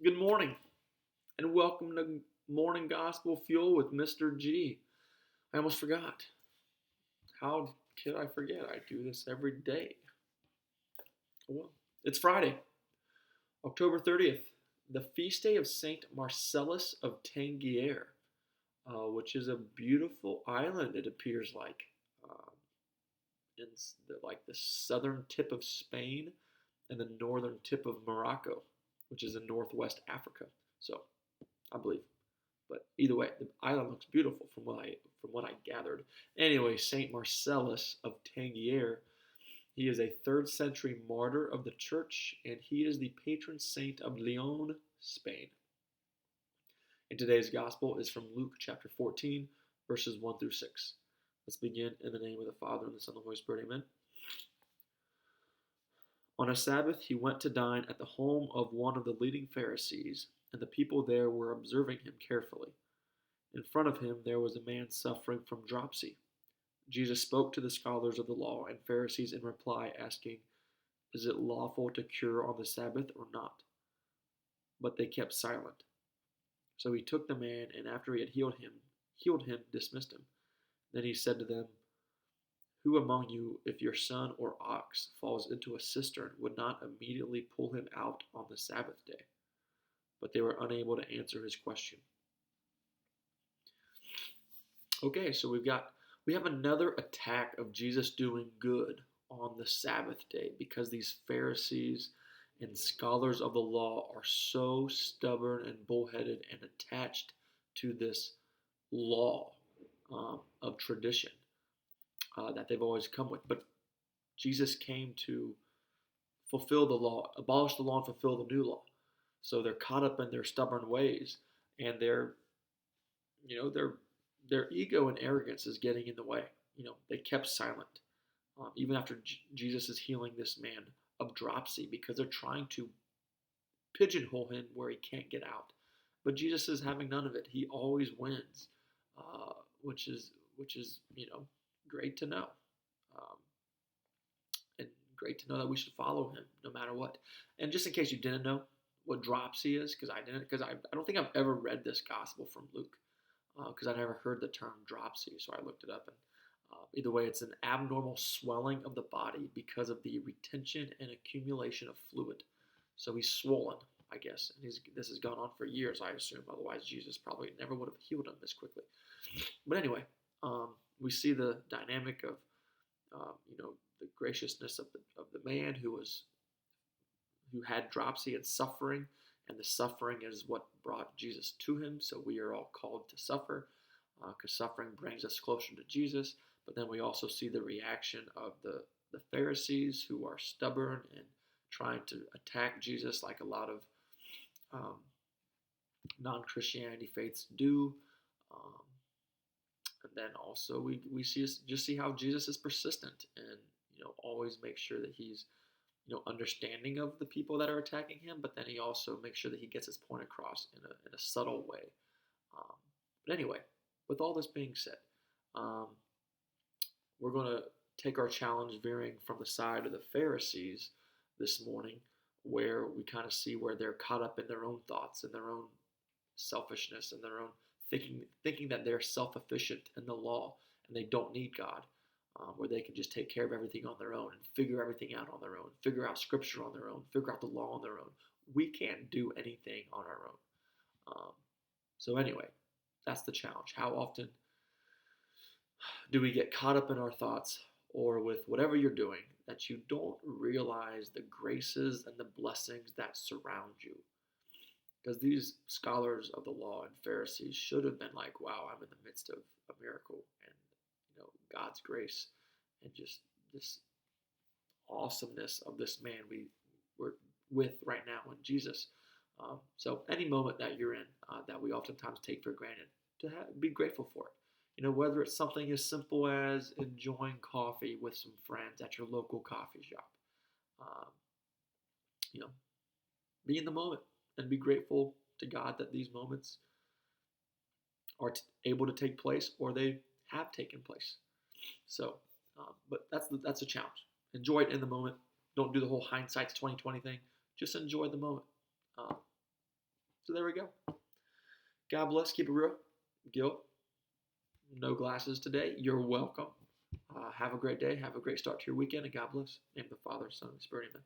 Good morning, and welcome to Morning Gospel Fuel with Mr. G. I almost forgot. How could I forget? I do this every day. Well, it's Friday, October 30th, the feast day of Saint Marcellus of Tangier, which is a beautiful island, it appears like, um, in the southern tip of Spain and the northern tip of Morocco, which is in northwest Africa. So, I believe. But either way, the island looks beautiful from what I gathered. Anyway, Saint Marcellus of Tangier, he is a third century martyr of the church, and he is the patron saint of Leon, Spain. And today's gospel is from Luke chapter 14, verses 1 through 6. Let's begin in the name of the Father, and the Son, and the Holy Spirit. Amen. On a Sabbath, he went to dine at the home of one of the leading Pharisees, and the people there were observing him carefully. In front of him there was a man suffering from dropsy. Jesus spoke to the scholars of the law and Pharisees in reply, asking, "Is it lawful to cure on the Sabbath or not?" But they kept silent. So he took the man, and after he had healed him, dismissed him. Then he said to them, "Who among you, if your son or ox falls into a cistern, would not immediately pull him out on the Sabbath day?" But they were unable to answer his question. Okay, so we have another attack of Jesus doing good on the Sabbath day because these Pharisees and scholars of the law are so stubborn and bullheaded and attached to this law of tradition that they've always come with. But Jesus came to fulfill the law, abolish the law, and fulfill the new law. So they're caught up in their stubborn ways, and their ego and arrogance is getting in the way. They kept silent, even after Jesus is healing this man of dropsy, because they're trying to pigeonhole him where he can't get out. But Jesus is having none of it. He always wins, which is great to know, um, and great to know that we should follow him no matter what. And just in case you didn't know what dropsy is, because I don't think I've ever read this gospel from Luke, because I never heard the term dropsy, so I looked it up. And either way, it's an abnormal swelling of the body because of the retention and accumulation of fluid. So he's swollen, I guess, and this has gone on for years, I assume. Otherwise, Jesus probably never would have healed him this quickly. But anyway, we see the dynamic of the graciousness of the man who had dropsy and suffering, and the suffering is what brought Jesus to him. So we are all called to suffer, because suffering brings us closer to Jesus. But then we also see the reaction of the Pharisees, who are stubborn and trying to attack Jesus like a lot of non-Christianity faiths do. And then also we see how Jesus is persistent and always makes sure that he's understanding of the people that are attacking him, but then he also makes sure that he gets his point across in a subtle way. But anyway, with all this being said, we're going to take our challenge veering from the side of the Pharisees this morning, where we kind of see where they're caught up in their own thoughts and their own selfishness and their own thinking that they're self-efficient in the law and they don't need God. Where they can just take care of everything on their own and figure everything out on their own, figure out scripture on their own, figure out the law on their own. We can't do anything on our own. So anyway, that's the challenge. How often do we get caught up in our thoughts or with whatever you're doing that you don't realize the graces and the blessings that surround you? Because these scholars of the law and Pharisees should have been like, wow, I'm in the midst of a miracle and God's grace and just this awesomeness of this man we're with right now in Jesus. So any moment that you're in that we oftentimes take for granted, to be grateful for it. Whether it's something as simple as enjoying coffee with some friends at your local coffee shop. Be in the moment and be grateful to God that these moments are able to take place, or they have taken place. So, but that's a challenge. Enjoy it in the moment. Don't do the whole hindsight's 2020 thing. Just enjoy the moment. So there we go. God bless. Keep it real. Gil, no glasses today. You're welcome. Have a great day. Have a great start to your weekend. And God bless. In the name of the Father, Son, and Spirit. Amen.